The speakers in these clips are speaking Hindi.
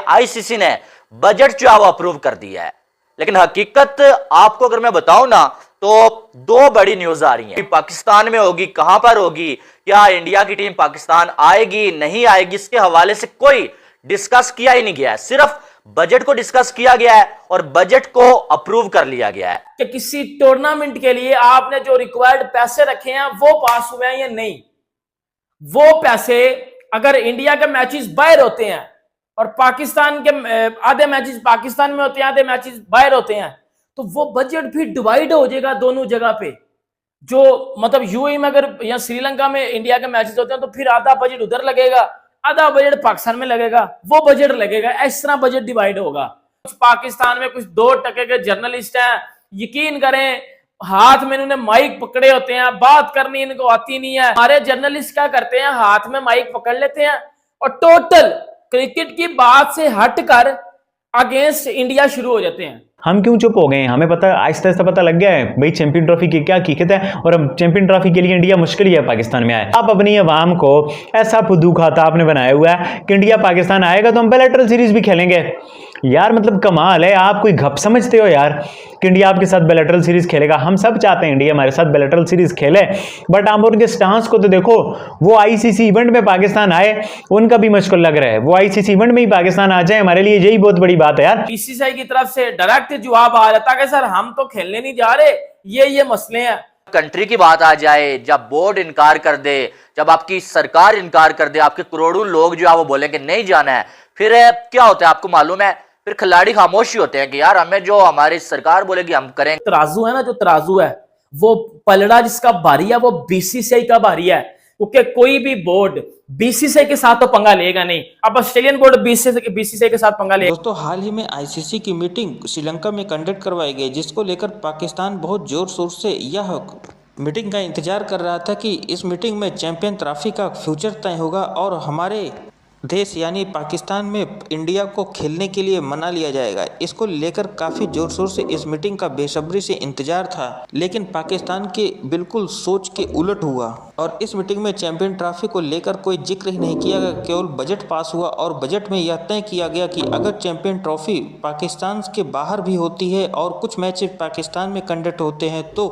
आईसीसी ने बजट जो है वो अप्रूव कर दिया है। लेकिन हकीकत आपको अगर मैं बताऊं ना तो दो बड़ी न्यूज आ रही हैं। पाकिस्तान में होगी, कहां पर होगी, क्या इंडिया की टीम पाकिस्तान आएगी नहीं आएगी, इसके हवाले से कोई डिस्कस किया ही नहीं गया है। सिर्फ बजट को डिस्कस किया गया है और बजट को अप्रूव कर लिया गया है कि किसी टूर्नामेंट के लिए आपने जो रिक्वायर्ड पैसे रखे हैं वो पास हुए हैं या नहीं। वो पैसे अगर इंडिया के मैचेस बाहर होते हैं और पाकिस्तान के आधे मैचेस पाकिस्तान में होते हैं, आधे मैचेस बाहर होते हैं, तो वो बजट भी डिवाइड हो जाएगा दोनों जगह पे। जो मतलब यूएई में अगर या श्रीलंका में इंडिया के मैचेस होते हैं तो फिर आधा बजट उधर लगेगा, आधा बजट पाकिस्तान में लगेगा, वो बजट लगेगा, इस तरह बजट डिवाइड होगा। कुछ पाकिस्तान में कुछ 2% के जर्नलिस्ट हैं, यकीन करें हाथ में इन्होंने माइक पकड़े होते हैं, बात करनी इनको आती नहीं है। हमारे जर्नलिस्ट क्या करते हैं, हाथ में माइक पकड़ लेते हैं और टोटल क्रिकेट की बात से हटकर अगेंस्ट इंडिया शुरू हो जाते हैं। हम क्यों चुप हो गए हैं? हमें पता, आहिस्ता आहिस्ता पता लग गया है भाई चैंपियन ट्रॉफी की क्या हकीकत है। और अब चैंपियन ट्रॉफी के लिए इंडिया मुश्किल ही है पाकिस्तान में आए। आप अपनी अवाम को ऐसा फुद्दू खाता आपने बनाया हुआ है कि इंडिया पाकिस्तान आएगा तो हम बायलैटरल सीरीज भी खेलेंगे। यार मतलब कमाल है, आप कोई घप समझते हो यार कि इंडिया आपके साथ बायलैटरल सीरीज खेलेगा? हम सब चाहते हैं इंडिया हमारे साथ बायलैटरल सीरीज खेले, बट आप उनके स्टांस को तो देखो। वो आईसीसी इवेंट में पाकिस्तान आए, उनका भी मुश्किल लग रहा है। वो आईसीसी इवेंट में ही पाकिस्तान आ जाए, हमारे लिए यही बहुत बड़ी बात है यार। बीसीसीआई की तरफ से डायरेक्ट जवाब आ जाता है कि सर हम तो खेलने नहीं जा रहे, ये मसले हैं। कंट्री की बात आ जाए, जब बोर्ड इनकार कर दे, जब आपकी सरकार इनकार कर दे, आपके करोड़ों लोग जो है वो बोले कि नहीं जाना है, फिर क्या होता है आपको मालूम है? फिर खिलाड़ी खामोश ही होते हैं कि यार हमें जो हमारी सरकार बोलेगी हम करेंगे। तराजू है ना, जो तराजू है वो पलड़ा जिसका भारी है वो बीसीसीआई का भारी है, क्योंकि कोई भी बोर्ड बीसीसीआई के साथ तो पंगा लेगा नहीं। अब ऑस्ट्रेलियन बोर्ड बीसीसीआई के साथ पंगा लेगा। दोस्तों, हाल ही में आईसीसी की मीटिंग श्रीलंका में कंडक्ट करवाई गई, जिसको लेकर पाकिस्तान बहुत जोर शोर से यह मीटिंग का इंतजार कर रहा था कि इस मीटिंग में चैंपियन ट्रॉफी का फ्यूचर तय होगा और हमारे देश यानी पाकिस्तान में इंडिया को खेलने के लिए मना लिया जाएगा। इसको लेकर काफ़ी ज़ोर शोर से इस मीटिंग का बेसब्री से इंतजार था, लेकिन पाकिस्तान के बिल्कुल सोच के उलट हुआ और इस मीटिंग में चैंपियन ट्रॉफी को लेकर कोई जिक्र ही नहीं किया गया। केवल बजट पास हुआ और बजट में यह तय किया गया कि अगर चैंपियन ट्रॉफी पाकिस्तान के बाहर भी होती है और कुछ मैचेस पाकिस्तान में कंडक्ट होते हैं तो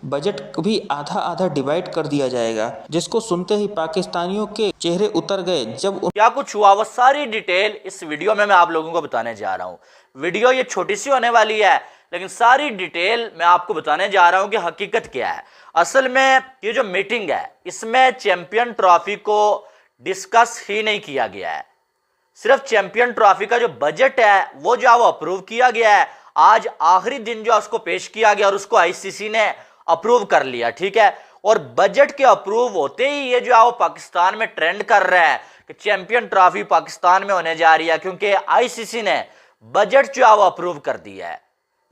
बजट भी आधा आधा डिवाइड कर दिया जाएगा, जिसको सुनते ही पाकिस्तानियों के चेहरे उतर गए। जब क्या कुछ हुआ वो सारी डिटेल इस वीडियो में मैं आप लोगों को बताने जा रहा हूं। वीडियो ये छोटी सी होने वाली है, लेकिन सारी डिटेल मैं आपको बताने जा रहा हूं कि हकीकत क्या है। असल में ये जो मीटिंग है इसमें चैंपियन ट्रॉफी को डिस्कस ही नहीं किया गया है। सिर्फ चैंपियन ट्रॉफी का जो बजट है वो जो है वो अप्रूव किया गया है। आज आखिरी दिन जो उसको पेश किया गया और उसको आईसीसी ने अप्रूव कर लिया, ठीक है। और बजट के अप्रूव होते ही ये जो है वो पाकिस्तान में ट्रेंड कर रहा है कि चैंपियन ट्रॉफी पाकिस्तान में होने जा रही है, क्योंकि आईसीसी ने बजट जो है वो अप्रूव कर दिया है।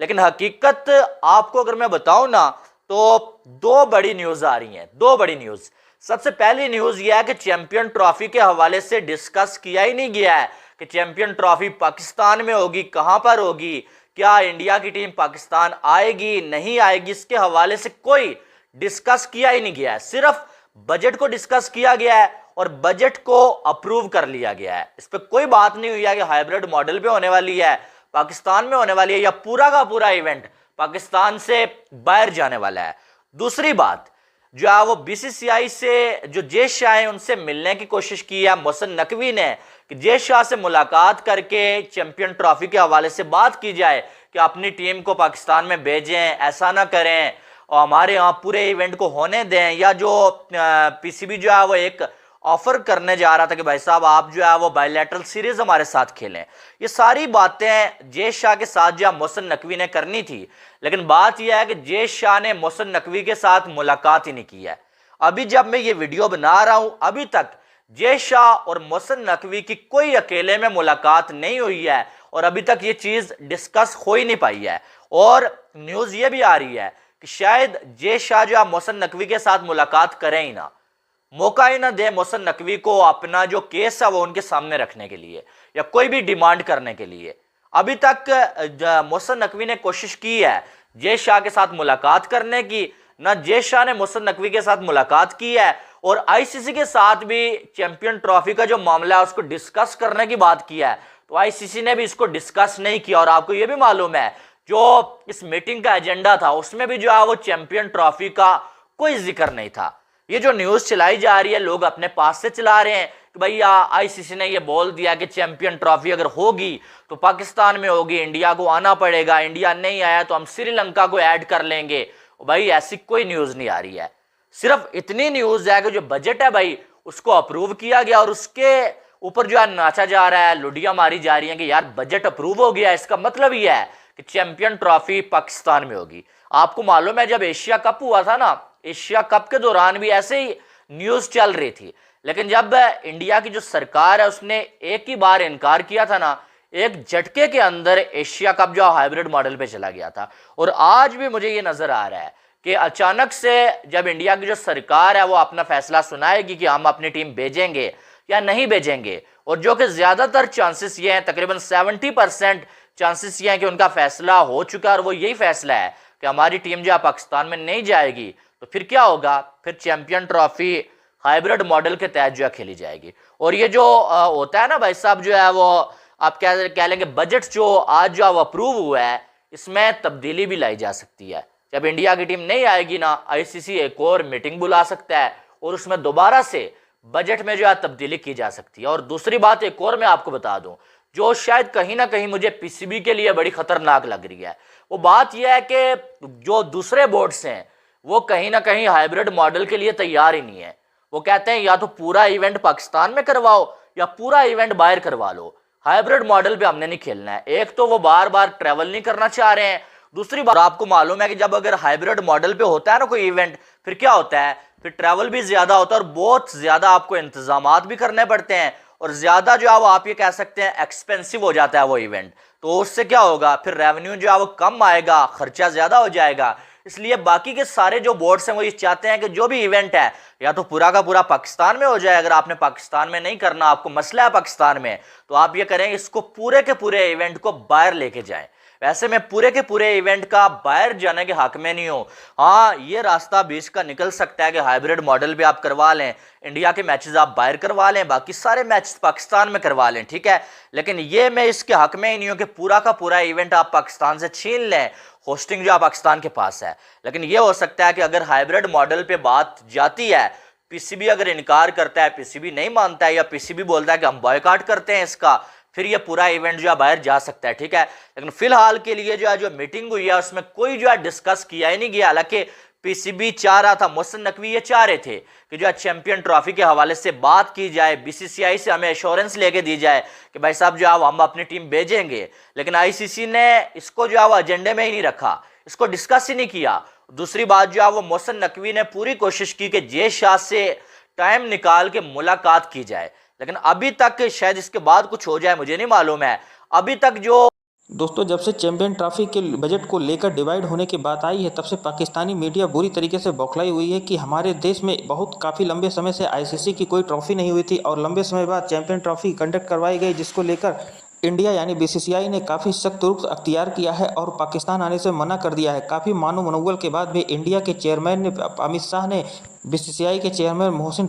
लेकिन हकीकत आपको अगर मैं बताऊं ना तो दो बड़ी न्यूज आ रही हैं, दो बड़ी न्यूज। सबसे पहली न्यूज यह है कि चैंपियन ट्रॉफी के हवाले से डिस्कस किया ही नहीं गया है कि चैंपियन ट्रॉफी पाकिस्तान में होगी, कहां पर होगी, क्या इंडिया की टीम पाकिस्तान आएगी नहीं आएगी, इसके हवाले से कोई डिस्कस किया ही नहीं गया है। सिर्फ बजट को डिस्कस किया गया है और बजट को अप्रूव कर लिया गया है। इस पर कोई बात नहीं हुई है कि हाइब्रिड मॉडल पे होने वाली है, पाकिस्तान में होने वाली है, या पूरा का पूरा इवेंट पाकिस्तान से बाहर जाने वाला है। दूसरी बात जो है वो बीसीसीआई से जो जय शाह है उनसे मिलने की कोशिश की है मोहसिन नकवी ने कि जय शाह से मुलाकात करके चैंपियन ट्रॉफी के हवाले से बात की जाए कि अपनी टीम को पाकिस्तान में भेजें, ऐसा ना करें और हमारे यहाँ पूरे इवेंट को होने दें। या जो पीसीबी जो है वो एक ऑफर करने जा रहा था कि भाई साहब आप जो है वो बायलैटरल सीरीज हमारे साथ खेलें। ये सारी बातें जय शाह के साथ जो मोहसिन नकवी ने करनी थी, लेकिन बात यह है कि जय शाह ने मोहसिन नकवी के साथ मुलाकात ही नहीं की है। अभी जब मैं ये वीडियो बना रहा हूं अभी तक जय शाह और मोहसिन नकवी की कोई अकेले में मुलाकात नहीं हुई है और अभी तक ये चीज डिस्कस हो ही नहीं पाई है। और न्यूज ये भी आ रही है कि शायद जय शाह जो मोहसिन नकवी के साथ मुलाकात करें ही ना, मौका ही ना दे मोहसिन नकवी को अपना जो केस है वो उनके सामने रखने के लिए या कोई भी डिमांड करने के लिए। अभी तक मोहसिन नकवी ने कोशिश की है जय शाह के साथ मुलाकात करने की, ना जय शाह ने मोहसिन नकवी के साथ मुलाकात की है और आईसीसी के साथ भी चैंपियन ट्रॉफी का जो मामला है उसको डिस्कस करने की बात की है। तो आईसीसी ने भी इसको डिस्कस नहीं किया। और आपको ये भी मालूम है जो इस मीटिंग का एजेंडा था उसमें भी जो है वो चैंपियन ट्रॉफी का कोई जिक्र नहीं था। ये जो न्यूज़ चलाई जा रही है लोग अपने पास से चला रहे हैं कि भैया आईसीसी ने ये बोल दिया कि चैंपियन ट्रॉफी अगर होगी तो पाकिस्तान में होगी, इंडिया को आना पड़ेगा, इंडिया नहीं आया तो हम श्रीलंका को ऐड कर लेंगे। भाई ऐसी कोई न्यूज़ नहीं आ रही है, सिर्फ इतनी न्यूज़ है कि जो बजट है भाई उसको अप्रूव किया गया और उसके ऊपर जो है नाचा जा रहा है, लुडियां मारी जा रही हैं कि यार बजट अप्रूव हो गया, इसका मतलब ये है कि चैंपियन ट्रॉफी पाकिस्तान में होगी। आपको मालूम है जब एशिया कप हुआ था ना, एशिया कप के दौरान भी ऐसे ही न्यूज़ चल रही थी, लेकिन जब इंडिया की जो सरकार है उसने एक ही बार इनकार किया था ना, एक झटके के अंदर एशिया कप जो हाइब्रिड मॉडल पे चला गया था। और आज भी मुझे ये नजर आ रहा है कि अचानक से जब इंडिया की जो सरकार है वो अपना फैसला सुनाएगी कि हम अपनी टीम भेजेंगे या नहीं भेजेंगे, और जो कि ज्यादातर चांसेस ये हैं, तकरीबन 70% चांसेस ये हैं कि उनका फैसला हो चुका है और वो यही फैसला है कि हमारी टीम जो है पाकिस्तान में नहीं जाएगी, तो फिर क्या होगा, फिर चैंपियन ट्रॉफी हाइब्रिड मॉडल के तहत जो है खेली जाएगी। और ये जो होता है ना भाई साहब, जो है वो आप कह लेंगे बजट जो आज जो अप्रूव हुआ है इसमें तब्दीली भी लाई जा सकती है। जब इंडिया की टीम नहीं आएगी ना, आईसीसी एक और मीटिंग बुला सकता है और उसमें दोबारा से बजट में जो है तब्दीली की जा सकती है। और दूसरी बात एक और मैं आपको बता दूं जो शायद कहीं ना कहीं मुझे पीसीबी के लिए बड़ी खतरनाक लग रही है, वो बात यह है कि जो दूसरे बोर्ड्स हैं वो कहीं ना कहीं हाइब्रिड मॉडल के लिए तैयार ही नहीं है। वो कहते हैं या तो पूरा इवेंट पाकिस्तान में करवाओ या पूरा इवेंट बाहर करवा लो, हाइब्रिड मॉडल पे हमने नहीं खेलना है। एक तो वो बार बार ट्रैवल नहीं करना चाह रहे हैं, दूसरी बात आपको मालूम है कि जब अगर हाइब्रिड मॉडल पे होता है ना कोई इवेंट, फिर क्या होता है, फिर ट्रैवल भी ज्यादा होता है और बहुत ज्यादा आपको इंतजामात भी करने पड़ते हैं और ज्यादा जो है वो आप ये कह सकते हैं एक्सपेंसिव हो जाता है वो इवेंट। तो उससे क्या होगा, फिर रेवेन्यू जो है वो कम आएगा, खर्चा ज्यादा हो जाएगा। इसलिए बाकी के सारे जो बोर्ड्स हैं वो ये चाहते हैं कि जो भी इवेंट है या तो पूरा का पूरा पाकिस्तान में हो जाए। अगर आपने पाकिस्तान में नहीं करना, आपको मसला है पाकिस्तान में, तो आप ये करें इसको पूरे के पूरे इवेंट को बाहर लेके जाएं। वैसे मैं पूरे के पूरे इवेंट का बाहर जाने के हक में नहीं हूं। हाँ, ये रास्ता बीच का निकल सकता है कि हाइब्रिड मॉडल पे आप करवा लें, इंडिया के मैचेस आप बाहर करवा लें, बाकी सारे मैच पाकिस्तान में करवा लें, ठीक है। लेकिन ये मैं इसके हक में ही नहीं हूं कि पूरा का पूरा इवेंट आप पाकिस्तान से छीन लें, होस्टिंग जो पाकिस्तान के पास है। लेकिन ये हो सकता है कि अगर हाइब्रिड मॉडल पे बात जाती है, पीसीबी अगर इनकार करता है, पीसीबी नहीं मानता है या पीसीबी बोलता है कि हम बॉयकॉट करते हैं इसका, फिर ये पूरा इवेंट जो है बाहर जा सकता है, ठीक है। लेकिन फिलहाल के लिए जो है जो मीटिंग हुई है उसमें कोई जो है डिस्कस किया ही नहीं गया। हालांकि पीसीबी चाह रहा था, मोहसिन नकवी ये चाह रहे थे कि जो है चैंपियन ट्रॉफी के हवाले से बात की जाए, बीसीसीआई से हमें एश्योरेंस लेके दी जाए कि भाई साहब जो है हम अपनी टीम भेजेंगे। लेकिन आईसीसी ने इसको जो है वो एजेंडे में ही नहीं रखा, इसको डिस्कस ही नहीं किया। दूसरी बात जो है वो मोहसिन नकवी ने पूरी कोशिश की कि जय शाह से टाइम निकाल के मुलाकात की जाए, लेकिन अभी तक शायद इसके बाद कुछ हो जाए, मुझे नहीं मालूम है। अभी तक जो दोस्तों, जब से चैंपियन ट्रॉफी के बजट को लेकर डिवाइड होने की बात आई है, तब से पाकिस्तानी मीडिया बुरी तरीके से बौखलाई हुई है कि हमारे देश में काफ़ी लंबे समय से आईसीसी की कोई ट्रॉफी नहीं हुई थी और लंबे समय बाद चैंपियन ट्रॉफी कंडक्ट करवाई गई, जिसको लेकर इंडिया यानी बीसीसीआई ने काफ़ी सख्त रुख अख्तियार किया है और पाकिस्तान आने से मना कर दिया है। काफ़ी मानो मनोवल के बाद भी इंडिया के चेयरमैन ने, अमित शाह ने बीसीसीआई के चेयरमैन मोहसिन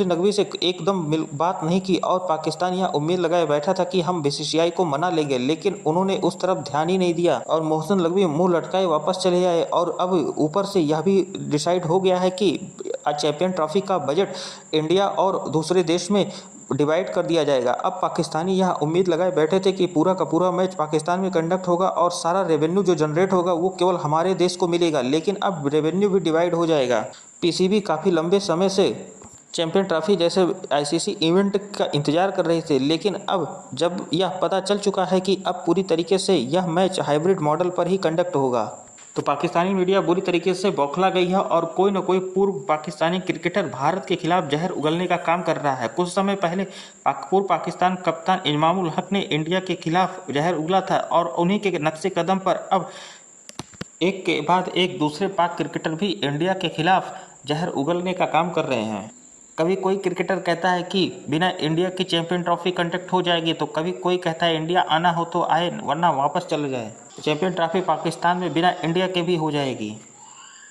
नकवी से एकदम बात नहीं की और पाकिस्तान यह उम्मीद लगाए बैठा था कि हम बीसीसीआई को मना लेंगे, लेकिन उन्होंने उस तरफ ध्यान ही नहीं दिया और मोहसिन नकवी मुंह लटकाए वापस चले आए। और अब ऊपर से यह भी डिसाइड हो गया है कि चैंपियन ट्रॉफी का बजट इंडिया और दूसरे देश में डिवाइड कर दिया जाएगा। अब पाकिस्तानी यह उम्मीद लगाए बैठे थे कि पूरा का पूरा मैच पाकिस्तान में कंडक्ट होगा और सारा रेवेन्यू जो जनरेट होगा वो केवल हमारे देश को मिलेगा, लेकिन अब रेवेन्यू भी डिवाइड हो जाएगा। पीसीबी काफ़ी लंबे समय से चैंपियन ट्रॉफी जैसे आईसीसी इवेंट का इंतजार कर रहे थे, लेकिन अब जब यह पता चल चुका है कि अब पूरी तरीके से यह मैच हाइब्रिड मॉडल पर ही कंडक्ट होगा, तो पाकिस्तानी मीडिया बुरी तरीके से बौखला गई है और कोई न कोई पूर्व पाकिस्तानी क्रिकेटर भारत के खिलाफ जहर उगलने का काम कर रहा है। कुछ समय पहले पूर्व पाकिस्तान कप्तान इमामुल हक ने इंडिया के खिलाफ जहर उगला था और उन्हीं के नक्शे कदम पर अब एक के बाद एक दूसरे पाक क्रिकेटर भी इंडिया के खिलाफ जहर उगलने का काम कर रहे हैं। कभी कोई क्रिकेटर कहता है कि बिना इंडिया की चैंपियन ट्रॉफी कंडक्ट हो जाएगी, तो कभी कोई कहता है इंडिया आना हो तो आए वरना वापस चले जाए। चैंपियन ट्रॉफी पाकिस्तान में बिना इंडिया के भी हो जाएगी।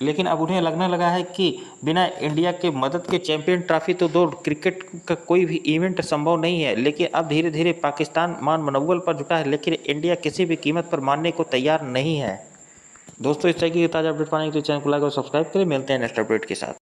लेकिन अब उन्हें लगने लगा है कि बिना इंडिया के मदद के चैंपियन ट्रॉफी तो दो क्रिकेट का कोई भी इवेंट संभव नहीं है। लेकिन अब धीरे धीरे पाकिस्तान मान मनोबल पर जुटा है, लेकिन इंडिया किसी भी कीमत पर मानने को तैयार नहीं है। दोस्तों, इस तरह की ताज़ा अपडेट पाने के लिए चैनल को लाइक और सब्सक्राइब करें। मिलते हैं नेक्स्ट अपडेट के साथ।